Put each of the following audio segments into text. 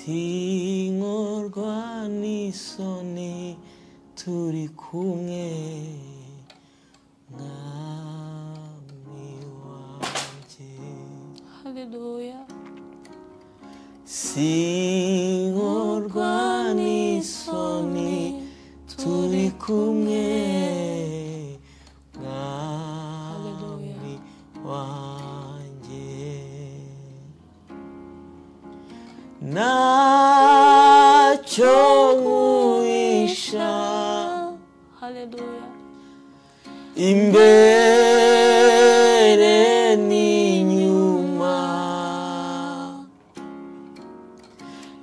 sinkorwa n'isoni turi kumwe mwami wanje. Haleluya. sinkorwa n'isoni turi kumwe mwami wanje. Nacyo nkuhisha Haleluya. imbere n'inyuma,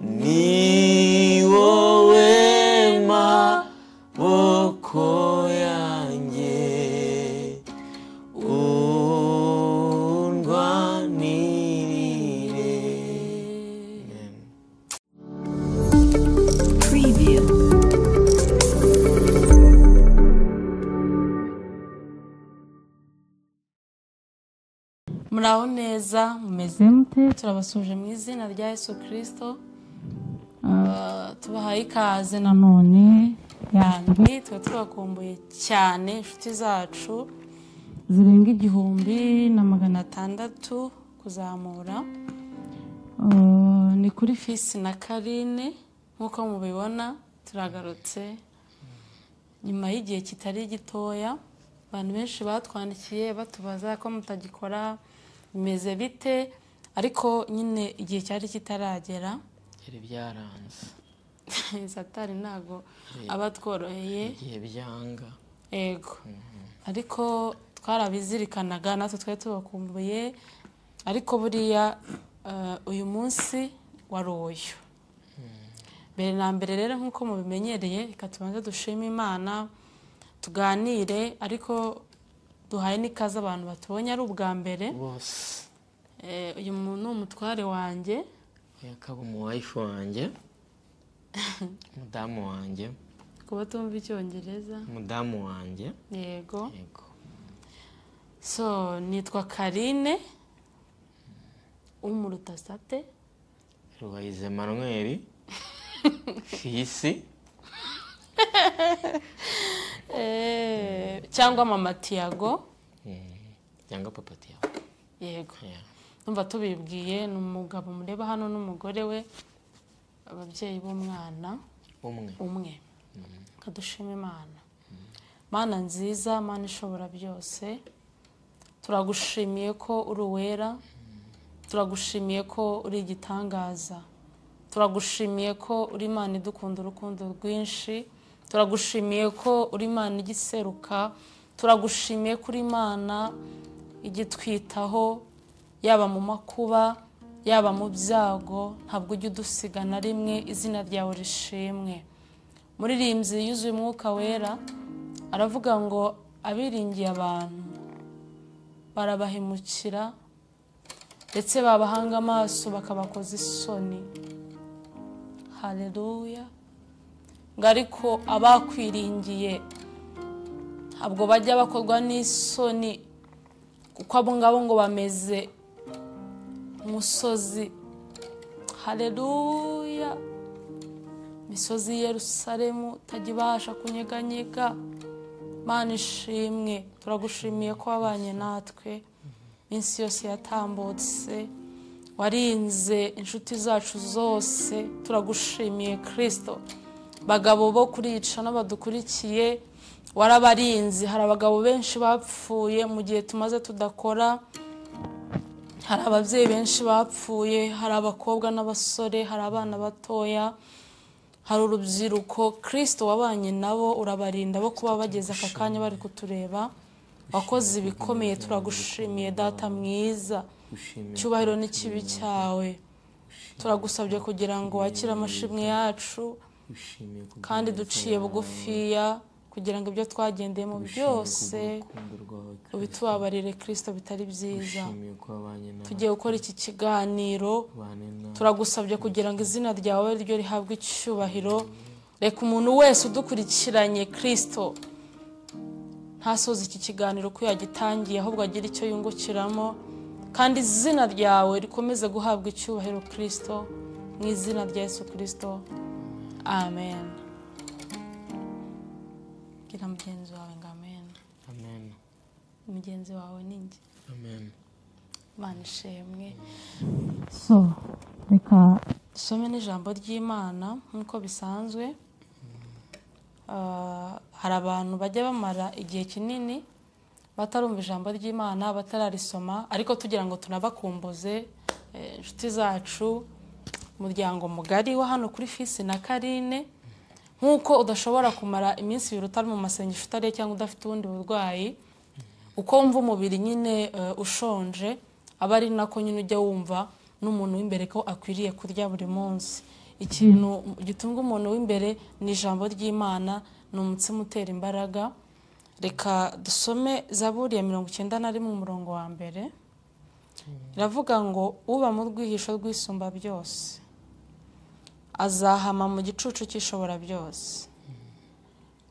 ni wowe maboko yanjye undwanirire. Preview. Muraho neza, mumeze mute? Turabasuje mu izina rya Yesu Kristo. Tubahaye ikaze nanone yandi twe twakumbuye cyane inshuti zacu zirenga 1600 kuzamura. Ni kuri Fisi na Carine nkuko mubibona turagarutse nyuma y'igihe kitari gitoya. Abantu benshi batwandikiye batubaza ko mutagikora bimeze bite, ariko nyine igihe cyari kitaragera, Byari byaranze. Satani ntago abatworoheye Igihe byanga. Ego. Ariko twarabizirikanaga natwe twari tubakumbuye, ariko buriya uyu munsi wari uyu. Mbere na mbere rero nkuko mubimenyereye, reka tubanze dushime Imana tuganire, ariko duhaye n'ikaze abantu batubonye ari ubwa mbere bose. Uyu muntu umutware wanjye, yakaba wife wanjye, mudamu wanjye, kuba tumva icyongereza, mudamu wanjye. yego. Yego. So nitwa Carine umurutasate Rubayize Manuel Fisi cyangwa mama Tiago, cyangwa papa Tiago. yego. Yeah. Numva tubibwiye n'umugabo mureba hano n'umugore we, ababyeyi b'umwana umwe. Kadushima Imana. Mana nziza, Mana ishobora byose, turagushimiye ko uri uwera, turagushimiye ko uri igitangaza, turagushimiye ko uri Imana idukunda urukundo rwinshi, turagushimiye ko uri Imana igiseruka, turagushimiye ko uri Imana igitwitaho, yaba mu makuba yaba mu byago, ntabwo ujya udusiga na rimwe. Izina ryawe rishimwe. Muririmbyi yuzuye umwuka wera aravuga ngo abiringiye abantu barabahemukira, ndetse babahanga amaso bakabakoza isoni. Haleluya. Ngo ariko abakwiringiye ntabwo bajya bakorwa n'isoni, kuko abo ngabo ngo bameze umusozi. Haleluya. Misozi Yerusalemu utajibasha kunyeganyega. Mana ishimwe, turagushimiye ko wabanye natwe minsi yose yatambutse, warinze inshuti zacu zose. Turagushimiye Kristo. Bagabo bo kurica n'abadukurikiye warabarinzi. Hari abagabo benshi bapfuye mu gihe tumaze tudakora, hari ababyeyi benshi bapfuye, hari abakobwa n'abasore, hari abana batoya, hari urubyiruko. Kristo wabanye nabo urabarinda bo kuba bageze aka kanya bari kutureba. Wakoze ibikomeye, turagushimiye Data mwiza. Cyubahiro n'ikibi cyawe turagusabye kugira ngo wakire amashimwe yacu, kandi duciye bugufiya kugira ngo ibyo twagendeyemo byose ubitubabarire Kristo bitari byiza. Tugiye gukora iki kiganiro, turagusabye kugira ngo izina ryawe ryo rihabwe icyubahiro. Reka umuntu wese udukurikiranye Kristo ntasoze iki kiganiro ko yagitangiye, ahubwo agira icyo yungukiramo, kandi izina ryawe rikomeze guhabwa icyubahiro Kristo. mu izina rya Yesu Kristo, amen. Gira mugenzi wawe ngo amen. Amen. Mugenzi wawe ni njye. Amen. Imana ishimwe. So reka Dusome n'ijambo ry'Imana nk'uko bisanzwe. Hari abantu bajya bamara igihe kinini batarumva ijambo ry'Imana, batararisoma, ariko tugira ngo tunabakumbuze inshuti zacu, umuryango mugari wa hano kuri Fisi na Carine, nk'uko udashobora kumara iminsi 2 utari mu masengesho utari cyangwa udafite ubundi burwayi, uko wumva umubiri nyine ushonje, aba ari nako nyine ujya wumva n'umuntu w'imbere ko akwiriye kurya buri munsi. Ikintu gitunga umuntu w'imbere ni ijambo ry'Imana, ni umutsima utera imbaraga. Reka dusome Zaburi ya 91 umurongo wa mbere. Iravuga ngo uba mu rwihisho rw'isumba byose azahama mu gicucu cy'ishobora byose.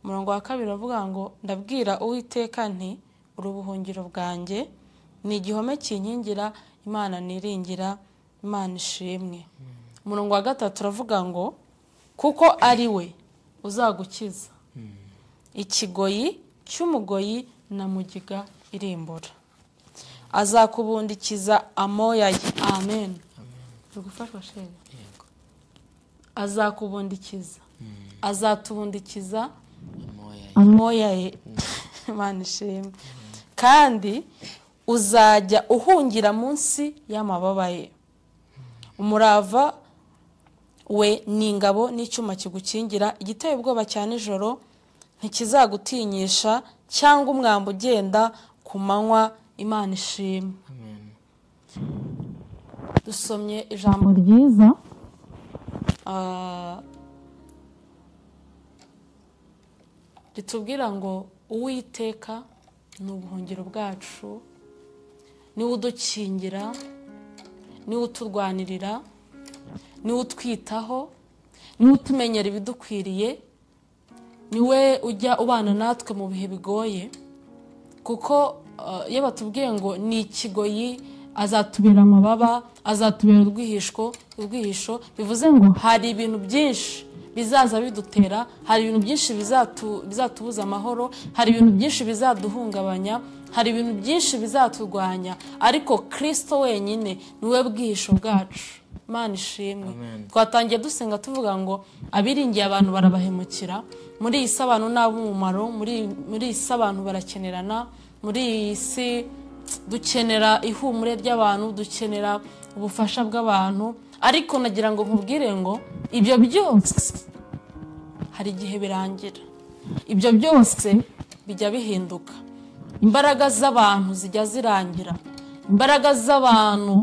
Umurongo wa 2 uravuga ngo ndabwira Uwiteka nti uri ubuhungiro bwanjye, ni igihome kinkingira, Imana niringira, Imana ishimwe. Umurongo wa 3 uravuga ngo kuko ari we uzagukiza ikigoyi cy'umugoyi na mugiga irimbura, azakubundikiza amoya ye. Amen. Tugufashwa sheri. Yego. Azakubundikiza, azatubundikiza Amoya. ye. Imana ishimwe. Kandi uzajya uhungira munsi y'amababa ye. Umurava we ni ingabo n'icyuma kigukingira, igiteye ubwoba cya nijoro ntikizagutinyisha, cyangwa umwambi ugenda ku manywa. Imana ishimwe. Amen. Dusomye ijambo ryiza ritubwira ngo Uwiteka ni ubuhungiro bwacu, niwe udukingira, niwe uturwanirira, niwe utwitaho, niwe utumenyera ibidukwiriye, niwe ujya ubana natwe mu bihe bigoye. Kuko iyo batubwiye ngo ni ikigoyi, azatubera amababa, azatubera urwihisho, bivuze ngo hari ibintu byinshi bizaza bidutera, hari ibintu byinshi bizatubuza amahoro, hari ibintu byinshi bizaduhungabanya, hari ibintu byinshi bizaturwanya, ariko Kristo wenyine niwe bwihisho bwacu. Imana ishimwe. Twatangiye dusenga tuvuga ngo abiringiye abantu barabahemukira, muri iyi si abantu n'abumumaro, muri iyi si abantu barakenerana, muri iyi si dukenera ihumure ry'abantu, dukenera ubufasha bw'abantu, ariko nagira ngo nkubwire ngo ibyo byose hari igihe birangira, ibyo byose bijya bihinduka. Imbaraga z'abantu zijya zirangira, imbaraga z'abantu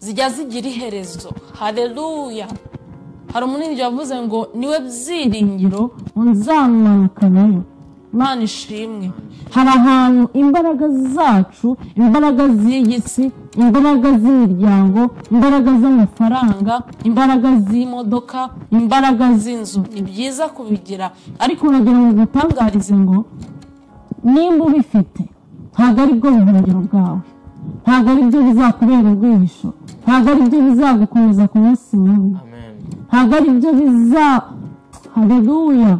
zijya zigira iherezo. Haleluya. Hari umunini yavuze ngo niwe byiringiro nzamanuka nayo. Imana ishimwe. Hari ahantu imbaraga zacu, imbaraga z'iyi si, imbaraga z'imiryango, imbaraga z'amafaranga, imbaraga z'imodoka, imbaraga z'inzu, ni byiza kubigira, ariko nagira ngo gutangarize ngo nimba ubifite ntabwo ari bwo buhungiro bwawe, ntabwo ari byo bizakubera urwihisho, ntabwo ari byo bizagukomeza ku munsi mubi, ntabwo ari byo haleluya.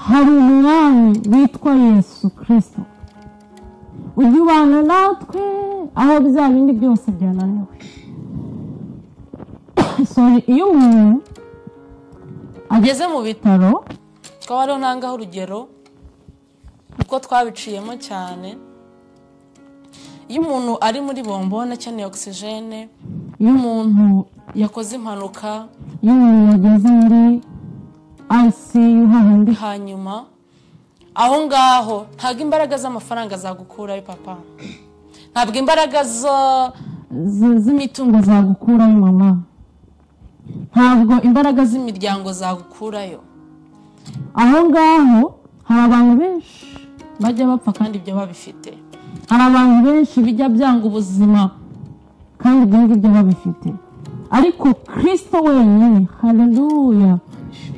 Hari umwami witwa Yesu Kristo ujya ubana natwe aho bya bindi byose byananiwe. Iyo umuntu ageze mu bitaro, twaba ariho ntangaho urugero uko twabiciyemo cyane. Iyo umuntu ari muri bombone akeneye oxygene, iyo umuntu yakoze impanuka, iyo umuntu yageze muri ICU hahandi, hanyuma aho ngaho ntabwo imbaraga z'amafaranga zagukurayo papa, ntabwo imbaraga z'imitungo zagukurayo mama, ntabwo imbaraga z'imiryango zagukurayo. Aho ngaho hari abantu benshi bajya bapfa kandi ibyo babifite, hari abantu benshi bijya byanga ubuzima kandi ibyo ngibyo babifite, ariko Kristo wenyine, haleluya,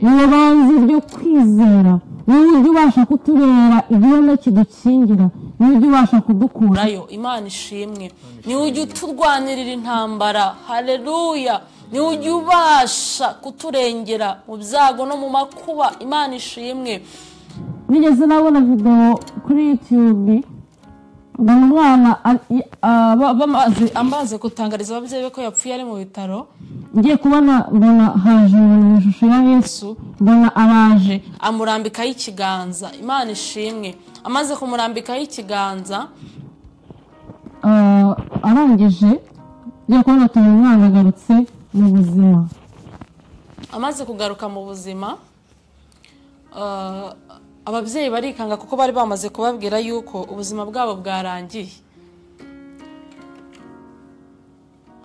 niwe banze ryo kwizera, niwe ujya ubasha kutubera igihome kidukingira, niwe ujya ubasha kudukurayo. Imana ishimwe. Niwe ujya uturwanirira intambara, haleluya. ni ujya ubasha kuturengera mu byago no mu makuba. Imana ishimwe. nigeze nabona video kuri YouTube umwana amaze gutangariza ababyeyi be ko yapfuye ari mu bitaro. ngiye kubona mbona haje mu ishusho ya Yesu, mbona araje amurambikaho ikiganza. Imana ishimwe. Amaze kumurambikaho ikiganza arangije ngiye kubona turi umwana agarutse mu buzima. Amaze kugaruka mu buzima, ababyeyi barikanga kuko bari bamaze kubabwira yuko ubuzima bwabo bwarangiye.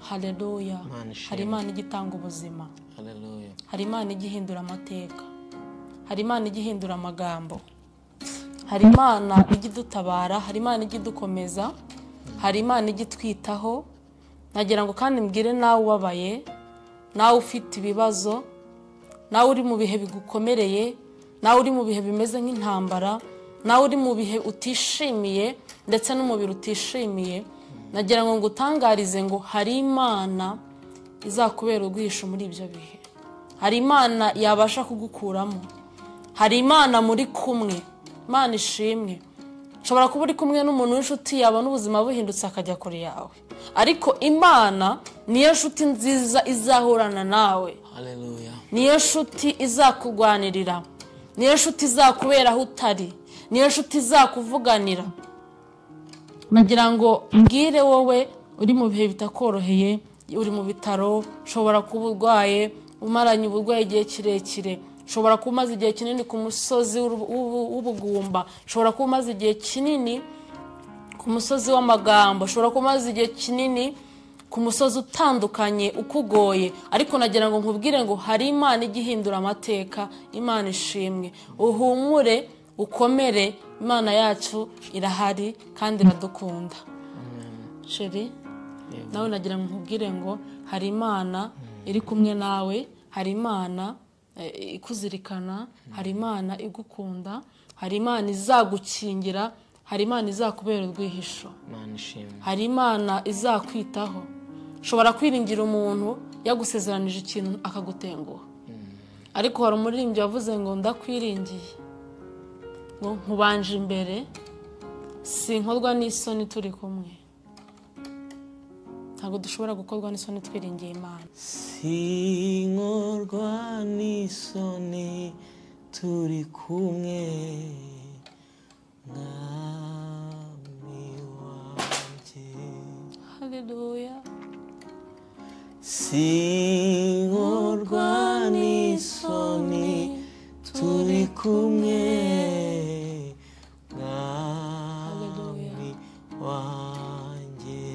Haleluya. Hari Imana igitanga ubuzima. Haleluya. Hari Imana igihindura amateka. Hari Imana igihindura amagambo. Hari Imana igidutabara. Hari Imana igidukomeza. Hari Imana igitwitaho. Nagira ngo kandi mbwire nawe ubabaye, nawe ufite ibibazo, nawe uri mu bihe bigukomereye, nawe uri mu bihe bimeze nk'intambara, nawe uri mu bihe utishimiye ndetse n'umubiri utishimiye, nagira ngo ngutangarize ngo hari Imana izakubera ubwihisho muri ibyo bihe. Hari Imana yabasha kugukuramo. Hari Imana muri kumwe. Imana ishimwe. Ushobora kuba uri kumwe n'umuntu w'inshuti yabona ubuzima buhindutse akajya kure yawe, ariko Imana niyo nshuti nziza izahorana nawe. Haleluya. Niyo nshuti izakugwanirira. Niyo nshuti izakubera aho utari. Niyo nshuti izakuvuganira. Nagira ngo mbwire wowe uri mu bihe bitakoroheye, uri mu bitaro, ushobora kuba urwaye, umaranye uburwayi igihe kirekire, ushobora kuba umaze igihe kinini ku musozi w'ubugumba, ushobora kuba umaze igihe kinini ku musozi w'amagambo, ushobora kuba umaze igihe kinini ku musozi utandukanye ukugoye, ariko nagira ngo nkubwire ngo hari Imana igihindura amateka. Imana ishimwe. Uhumure, ukomere. Imana yacu irahari kandi iradukunda. Sheri, nawe nagira ngo nkubwire ngo hari Imana iri kumwe nawe, hari Imana ikuzirikana, hari Imana igukunda, hari Imana izagukingira, hari Imana izakubera urwihisho, hari Imana izakwitaho. Ushobora kwiringira umuntu yagusezeranije ikintu akagutenguha, ariko hari umuririmbyi wavuze ngo ndakwiringiye, ngo nkubanje imbere, sinkorwa n'isoni turi kumwe. Ntabwo dushobora gukorwa n'isoni twiringiye Imana. Sinkorwa n'isoni turi kumwe, mwami wanjye. Haleluya. Sinkorwa n'isoni turi kumwe, mwami wanjye.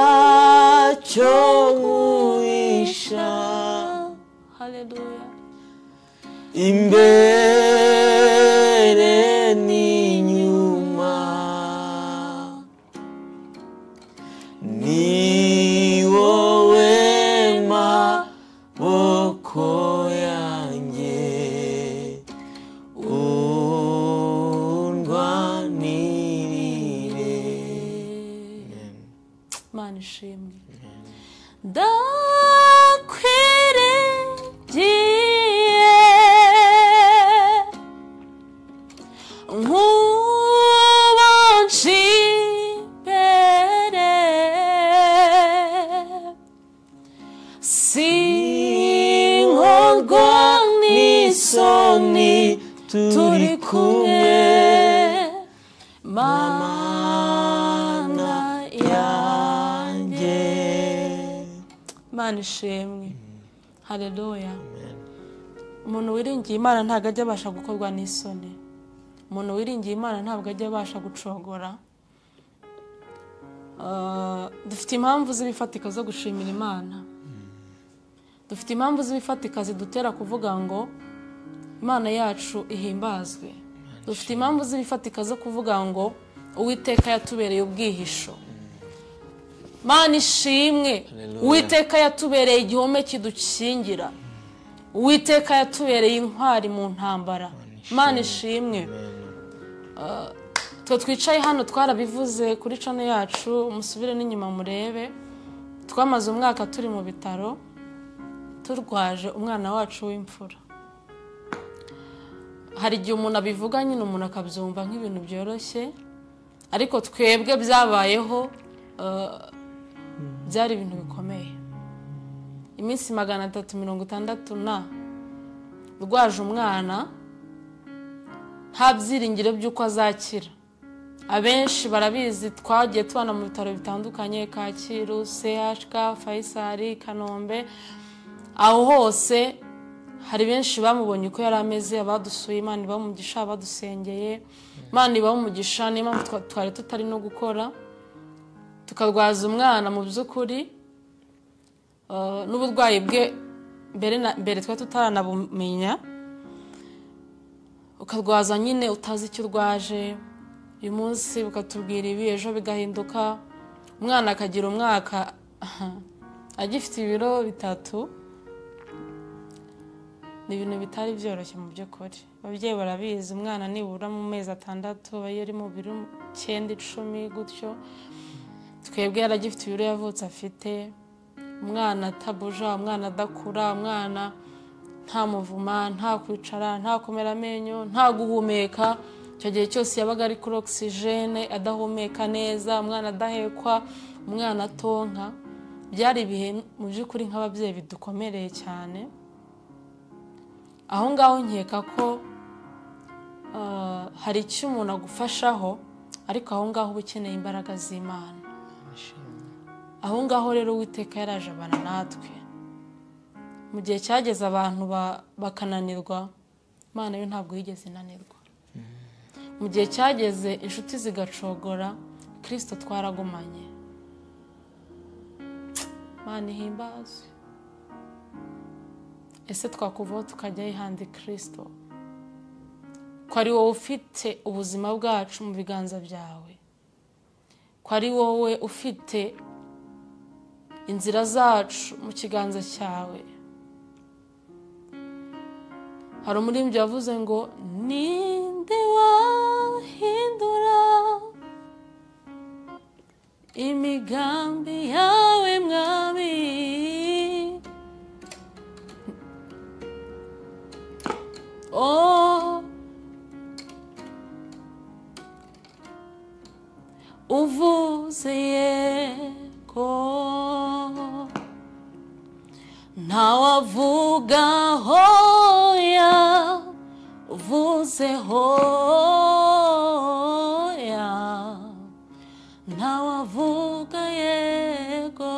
Nacyo nkuhisha, Haleluya. imbere n'inyuma, ni wowe maboko yanjye undwanirire. Imana ishimwe. Ndakwiringiye nkubanje imbere, sinkorwa n'isoni turi kumwe, Mana yanjye. Imana ishimwe. Haleluya. Umuntu wiringiye Imana ntabwo ajya abasha gukorwa n'isoni. Umuntu wiringiye Imana ntabwo ajya abasha gucogora. Dufite impamvu z'ibifatika zo gushimira Imana. Dufite impamvu z'ibifatika zidutera kuvuga ngo Imana yacu ihimbazwe. Dufite impamvu z'ibifatika zo kuvuga ngo Uwiteka yatubereye ubwihisho. Imana ishimwe. Uwiteka yatubereye igihome kidukingira. Uwiteka yatubereye intwari mu ntambara. Imana ishimwe. twe twicaye hano twarabivuze kuri channel yacu, musubire n'inyuma murebe. Twamaze umwaka turi mu bitaro turwaje umwana wacu w'imfura. Hari igihe umuntu abivuga nyine umuntu akabyumva nk'ibintu byoroshye, ariko twebwe byabayeho byari ibintu bikomeye. Iminsi 360 rwaje umwana nta byiringiro by'uko azakira. Abenshi barabizi, twagiye tubana mu bitaro bitandukanye, Kacyiru, CHK, Faisal, Kanombe. Aho hose hari benshi bamubonye uko yari ameze, abadusuye, Imana ibamugisha, abadusengeye, Imana ibamugisha. Niyo mpamvu twari tutari no gukora, tukarwaza umwana mu by'ukuri n'uburwayi bwe mbere twa tutaranabumenya, ukarwaza nyine utazi icyo urwaje. Uyu munsi ukatubwira ibi, ejo bigahinduka. Umwana akagira umwaka agifite ibiro 3. Ni ibintu bitari byoroshye mu by'ukuri. Ababyeyi barabizi, umwana nibura mu mezi 6 aba yari mu biro 9 10 gutyo. Twebwe yaragifite ibiro yavutse afite. Umwana atabuja, umwana adakura, umwana nta muvuma, nta kwicara, nta kumera amenyo, nta guhumeka. Icyo gihe cyose yabaga ari kuri oxygene, adahumeka neza, umwana adahekwa, umwana atonka. Byari ibihe mu by'ukuri nk'ababyeyi bidukomereye cyane. Aho ngaho nkeka ko hari icyo umuntu agufashaho, ariko aho ngaho uba ukeneye imbaraga z'Imana. Aho ngaho rero Uwiteka yaraje abana natwe. Mu gihe cyageze abantu bakananirwa, Imana yo ntabwo yigeze inanirwa. Mu gihe cyageze inshuti zigacogora, Kristo twaragumanye. Imana ihimbaze. Ese twakuvaho tukajya ihandi Kristo? Ko ari wowe ufite ubuzima bwacu mu biganza byawe, ko ari wowe ufite inzira zacu mu kiganza cyawe. Hari umuririmbyi yavuze ngo ninde wahindura imigambi yawe mwami, uvuze yego ntawavuga hoya, uvuze hoya ntawavuga yego.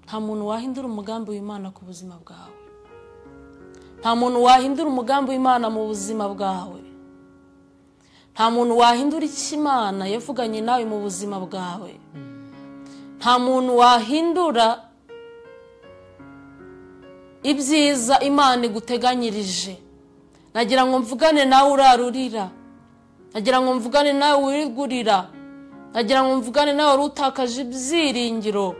Nta muntu wahindura umugambi w'Imana ku buzima bwawe. Nta muntu wahindura umugambi w'Imana mu buzima bwawe. Nta muntu wahindura icyo Imana yavuganye nawe mu buzima bwawe. Nta muntu wahindura ibyiza Imana iguteganyirije. Nagira ngo mvugane nawe urarurira, nagira ngo mvugane nawe wirigurira, nagira ngo mvugane nawe urutakaje ibyiringiro.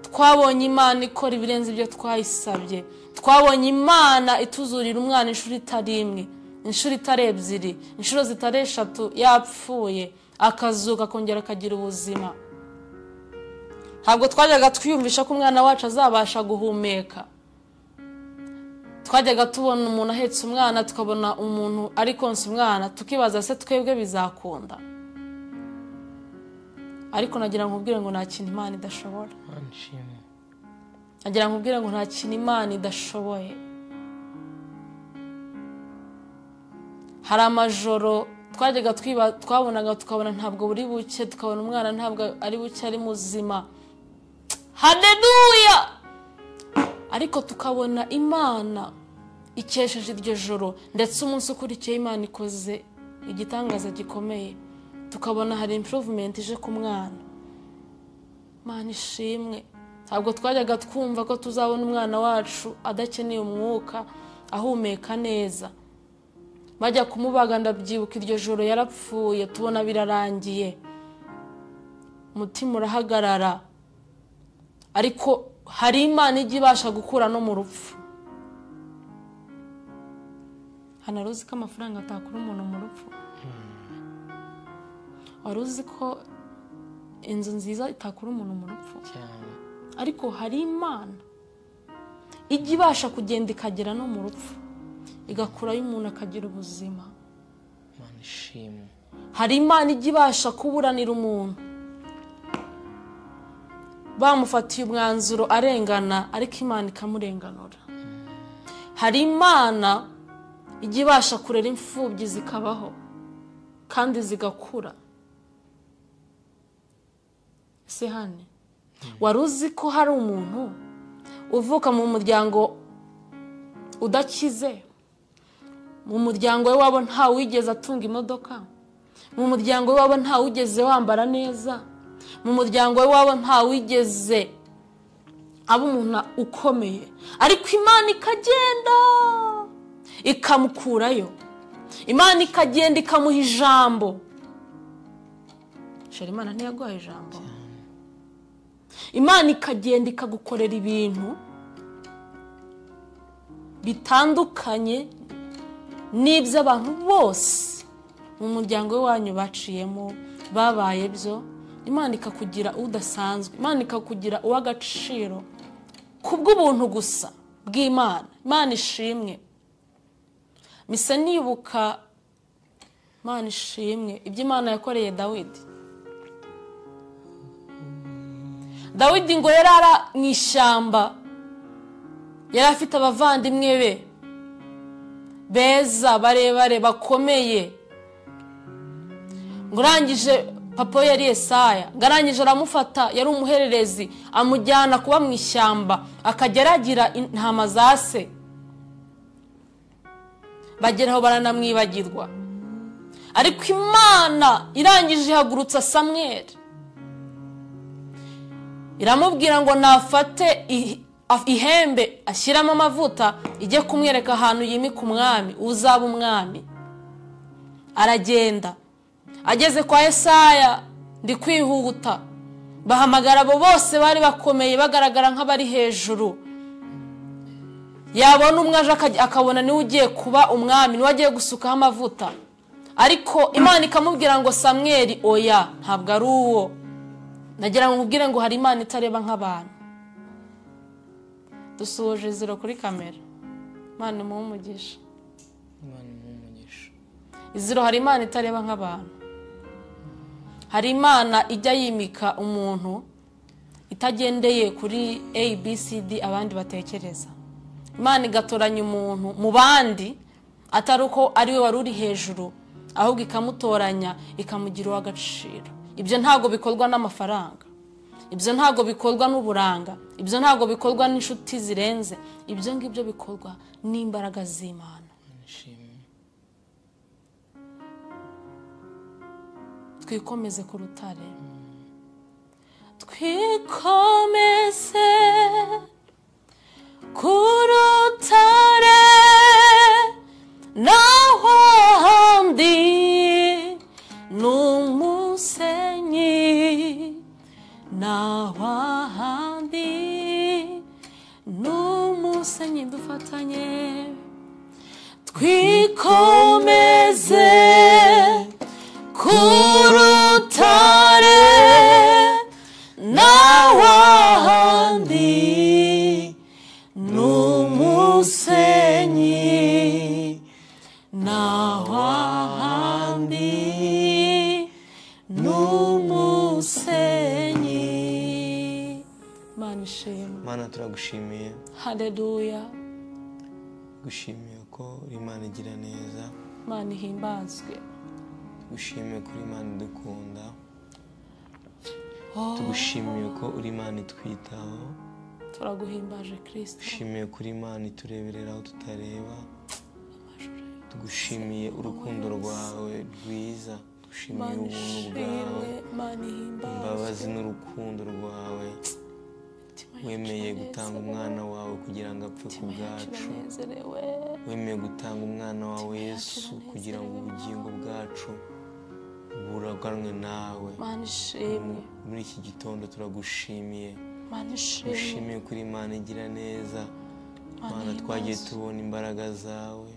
Twabonye Imana ikora ibirenze ibyo twayisabye. Twabonye Imana ituzurira umwana inshuro itari imwe, inshuro itari ebyiri, inshuro zitari 3 yapfuye akazuka akongera akagira ubuzima. Ntabwo twajyaga twiyumvisha ko umwana wacu azabasha guhumeka. Twajyaga tubona umuntu ahetse umwana, tukabona umuntu ari konsa umwana, tukibaza se twebwe bizakunda. Ariko nagira ngo nkubwire ngo nta kintu Imana idashobora. Nagira ngo nkubwire ngo nta kintu Imana idashoboye. Hari amajoro twajyaga twabonaga tukabona ntabwo buri buke, tukabona umwana ntabwo ari buke ari muzima. Haleluya! Ariko tukabona Imana ikesheje iryo joro, ndetse umunsi ukurikiye Imana ikoze igitangaza gikomeye. Tukabona hari improvement ije ku mwana. Imana ishimwe. Ntabwo twajyaga twumva ko tuzabona umwana wacu adakeneye umwuka, ahumeka neza. Bajya kumubaga ndabyibuka iryo joro yarapfuye, tubona birarangiye, umutima urahagarara. Ariko hari Imana ijya ibasha gukura no mu rupfu. Hanaruzi ko amafaranga atakura umuntu mu rupfu. wari uzi ko inzu nziza itakura umuntu mu rupfu cyane. ariko hari Imana ijya ibasha kugenda ikagera no mu rupfu igakurayo umuntu akagira ubuzima. Imana ishimwe. hari Imana ijya ibasha kuburanira umuntu bamufatiye umwanzuro arengana ariko Imana ikamurenganura. hari Imana ijya ibasha kurera imfubyi zikabaho kandi zigakura. ese hane wari uzi ko hari umuntu uvuka mu muryango udakize, mu muryango we wabo nta wigeze atunga imodoka, mu muryango we wabo nta wigeze wambara neza, mu muryango we wabo nta wigeze aba umuntu ukomeye, ariko Imana ikagenda ikamukurayo, Imana ikagenda ikamuha ijambo. sheri Imana ntiyaguhaye ijambo. Imana ikagenda ikagukorera ibintu bitandukanye n'ibyo abantu bose mu muryango w'wanyu baciyemo babaye byo. Imana ikakugira udasanzwe, Imana ikakugira uw'agaciro kubw'ubuntu gusa bw'Imana. Imana ishimwe. mise nibuka, Imana ishimwe ibyo Imana yakoreye Dawidi. Dawidi ngo yari ara mu ishyamba, yari afite abavandimwe be beza barebare bakomeye, ngo urangije papa yari Yesaya, ngo arangije aramufata, yari umuhererezi, amujyana kuba mu ishyamba akajya aragira intama za se, bageraho baranamwibagirwa. ariko Imana irangije ihagurutsa Samweli, iramubwira ngo nafate ihembe ashyiramo amavuta ijye kumwereka ahantu yimika umwami uzaba umwami. aragenda, ageze kwa Yesaya, ndi kwihuta, bahamagara abo bose bari bakomeye bagaragara nk'abari hejuru. yabona umwe aje akabona niwe ugiye kuba umwami, niwe agiye gusukaho amavuta, ariko Imana ikamubwira ngo Samweli oya, ntabwo ari uwo. nagira ngo nkubwire ngo hari Imana itareba nk'abantu. dusoje zero kuri kamera. Imana imuhe umugisha. Imana imuhe umugisha. iziro hari Imana itareba nk'abantu. hari Imana ijya yimika umuntu itagendeye kuri ABCD abandi batekereza. Imana igatoranya umuntu mu bandi atari uko ari we wari uri hejuru, ahubwo ikamutoranya ikamugira uw'agaciro. ibyo ntago bikorwa n'amafaranga, ibyo ntago bikorwa n'uburanga, ibyo ntago bikorwa n'inshuti zirenze, ibyo ngibyo bikorwa n'imbaraga z'Imana. twikomeze ku rutare, twikomeze ku rutare naho ahandi n'umusenyi, naho ahandi n'umusenyi. dufatanye twikomeze ku rutare naho ahandi n'umusenyi, naho ahandi n'umusenyi. Imana ishimwe. Mana turagushimiye. Haleluya. gushimiye ko uri Imana igira neza. Imana ihimbazwe. gushimiye kuri Imana idukunda. tugushimiye ko uri Imana itwitaho. turaguhimbaje Kristo. dushimiye kuri Imana itureberera aho tutareba. tugushimiye urukundo rwawe rwiza, dushimiye ubuntu bwawe, imbabazi n'urukundo rwawe. wemeye gutanga umwana wawe kugira ngo apfe ku bwacu. wemeye gutanga umwana wawe Yesu kugira ngo ubugingo bwacu buraganwe nawe. muri iki gitondo turagushimiye. dushimiye kuri Imana igira neza. Mana twagiye tubona imbaraga zawe,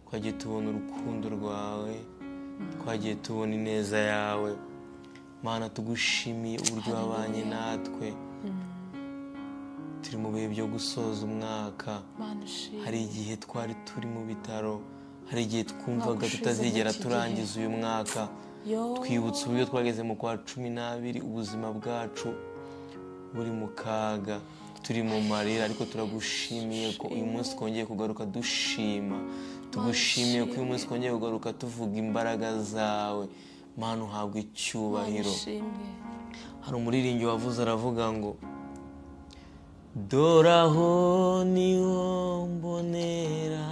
twagiye tubona urukundo rwawe, twagiye tubona ineza yawe. Mana tugushimiye uburyo wabanye natwe turi mu bihe byo gusoza umwaka. Hari igihe twari turi mu bitaro, hari igihe twumvaga tutazigera turangiza uyu mwaka. Twibutse uburyo twageze mu kwa 12 ubuzima bwacu buri mu kaga, turi mu marira, ariko turagushimiye ko uyu munsi twongeye kugaruka dushima. Tugushimiye ko uyu munsi twongeye kugaruka tuvuga imbaraga zawe. Mana uhabwe icyubahiro. Hari umuririmbyi wavuze aravuga ngo doraho niho mbonera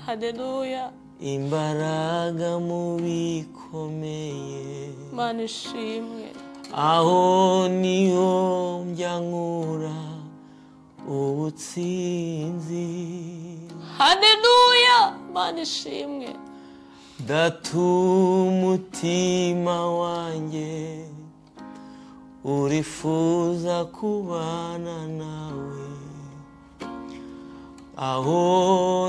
haleluya imbaraga mu bikomeye. Mana ishimwe. Aho niho njya nkura ubutsinzi. Haleluya Mana ishimwe. Datumutima wanjye urifuza kubana nawe. Aho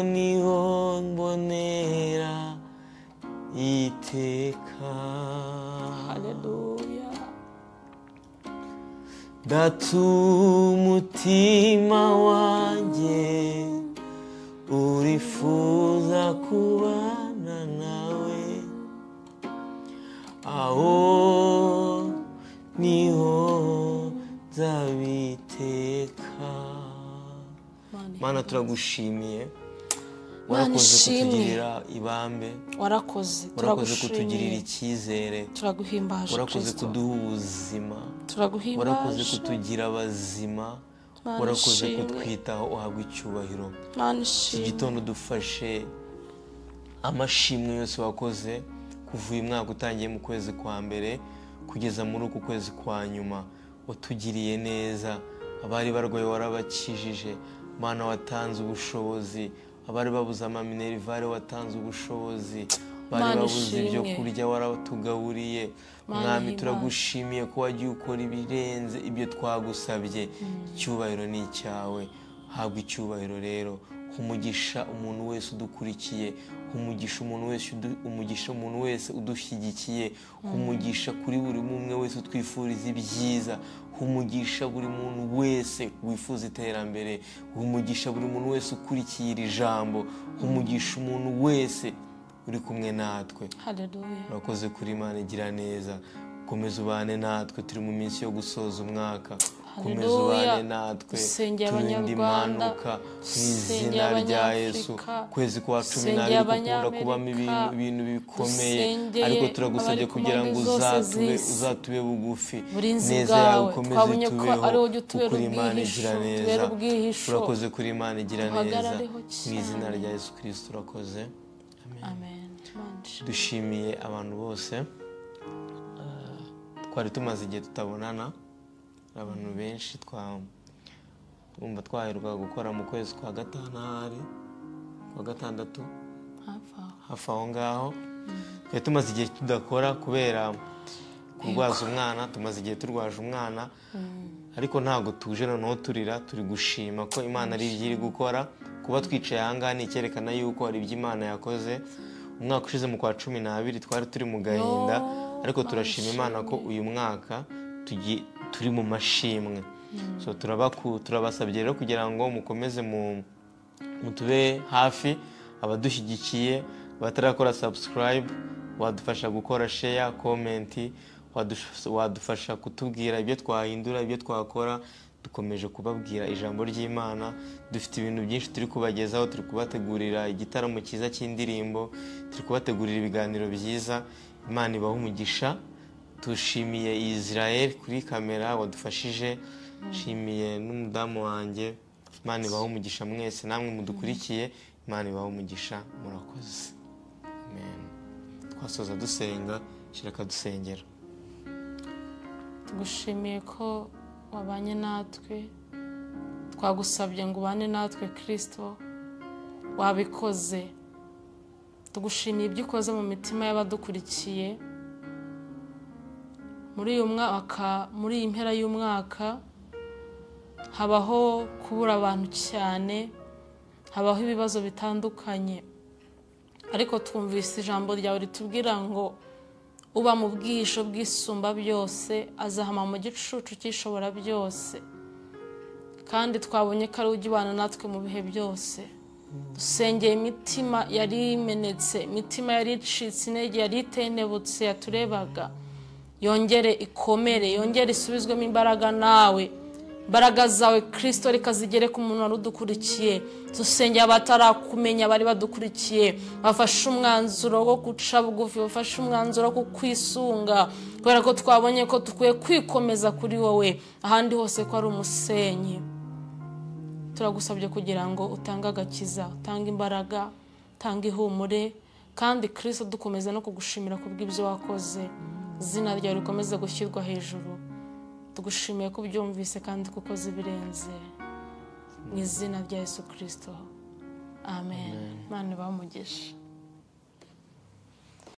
niho mbonera iteka. Haleluya. Datumutima wanjye urifuza kubana nawe. Aho niho nzabiteka. Mana turagushimiye, warakoze kutugirira ibambe, warakoze kutugirira icyizere, warakoze kuduha ubuzima, warakoze kutugira abazima, warakoze kutwitaho. Uhabwe icyubahiro. Iki gitondo dufashe amashimwe yose wakoze kuva uyu mwaka utangiye mu kwezi kwa mbere kugeza muri uku kwezi kwa nyuma. Watugiriye neza, abari barwaye warabakijije. Mana watanze ubushobozi, abari babuze amaminerivare watanze ubushobozi, bari babuze ibyo kurya waratugaburiye. Mwami turagushimiye ko wagiye ukora ibirenze ibyo twagusabye. Icyubahiro ni icyawe. Habwa icyubahiro rero. Umugisha umuntu wese udukurikiye, umugisha umuntu wese udushyigikiye, umugisha kuri buri umwe wese utwifuriza ibyiza, umugisha buri muntu wese wifuza iterambere, umugisha buri muntu wese ukurikiye iri jambo, umugisha umuntu wese uri kumwe natwe. Haleluya. Urakoze kuri Imana igira neza. Komeza ubane natwe turi mu minsi yo gusoza umwaka. Komeza ubane natwe turinde impanuka mu izina rya Yesu. Kwezi kwa 12 gukunda kubamo ibintu bikomeye, ariko turagusabye kugira ngo uzatube bugufi. Neza yawe ukomeze tubeho kuko Imana igira neza. Urakoze kuri Imana igira neza mu izina rya Yesu Kristo. Urakoze. Amen. Dushimiye abantu bose twari tumaze igihe tutabonana. Abantu benshi twumva twaheruka gukora mu kwezi kwa gatandatu hafi aho ngaho. Twari tumaze igihe tudakora kubera kurwaza umwana. Tumaze igihe turwaje umwana, ariko ntabwo tuje noneho turira, turi gushima ko Imana ari ibyo iri gukora. Kuba twicaye aha ngaha ni icyerekana yuko hari ibyo Imana yakoze. Umwaka ushize mu kwa 12 twari turi mu gahinda, ariko turashima Imana ko uyu mwaka turi mu mashimwe. So turabasabye rero kugira ngo mukomeze mutube hafi. Abadushyigikiye batarakora subscribe, wadufasha gukora share, comment, wadufasha kutubwira ibyo twahindura, ibyo twakora. Dukomeje kubabwira ijambo ry'Imana. Dufite ibintu byinshi turi kubagezaho. Turi kubategurira igitaramo cyiza cy'indirimbo, turi kubategurira ibiganiro byiza. Imana ibahe umugisha. Tushimiye Israel kuri kamera wadufashije. Shimiye n'umudamu wanjye. Imana ibahe umugisha mwese namwe mudukurikiye. Imana ibahe umugisha. Murakoze. Amen. Twasoza dusenga, shiraka dusengera. Tugushimiye ko wabanye natwe. Twagusabye ngo ubane natwe Kristo. Wabikoze. Tugushimiye ibyo ukoze mu mitima y'abadukurikiye. Muri uyu mwaka, muri iyi mpera y'umwaka habaho kubura abantu cyane, habaho ibibazo bitandukanye, ariko twumvise ijambo ryawe ritubwira ngo uba mu bwihisho bw'isumba byose, azahama mu gicucu cy'ishobora byose, kandi twabonye ko ari ujya ubana natwe mu bihe byose. Dusengeye imitima yari imenetse, imitima yari icitse intege, yari itenebutse yaturebaga, yongere ikomere, yongere isubizwemo imbaraga nawe, imbaraga zawe Kristo reka zigere ku muntu wari udukurikiye. Dusengeye abatarakumenya bari badukurikiye, bafashe umwanzuro wo guca bugufi, bafashe umwanzuro wo kukwisunga, kubera ko twabonye ko dukwiye kwikomeza kuri wowe, ahandi hose ko ari umusenyi. Turagusabye kugira ngo utange agakiza, utange imbaraga, utange ihumure, kandi Kristo dukomeza no kugushimira kubw'ibyo wakoze. Izina ryawe rikomeze gushyirwa hejuru. Tugushimiye ko ubyumvise kandi kuko zibirenze, mu izina rya Yesu Kristo, amen. Imana ibahe umugisha.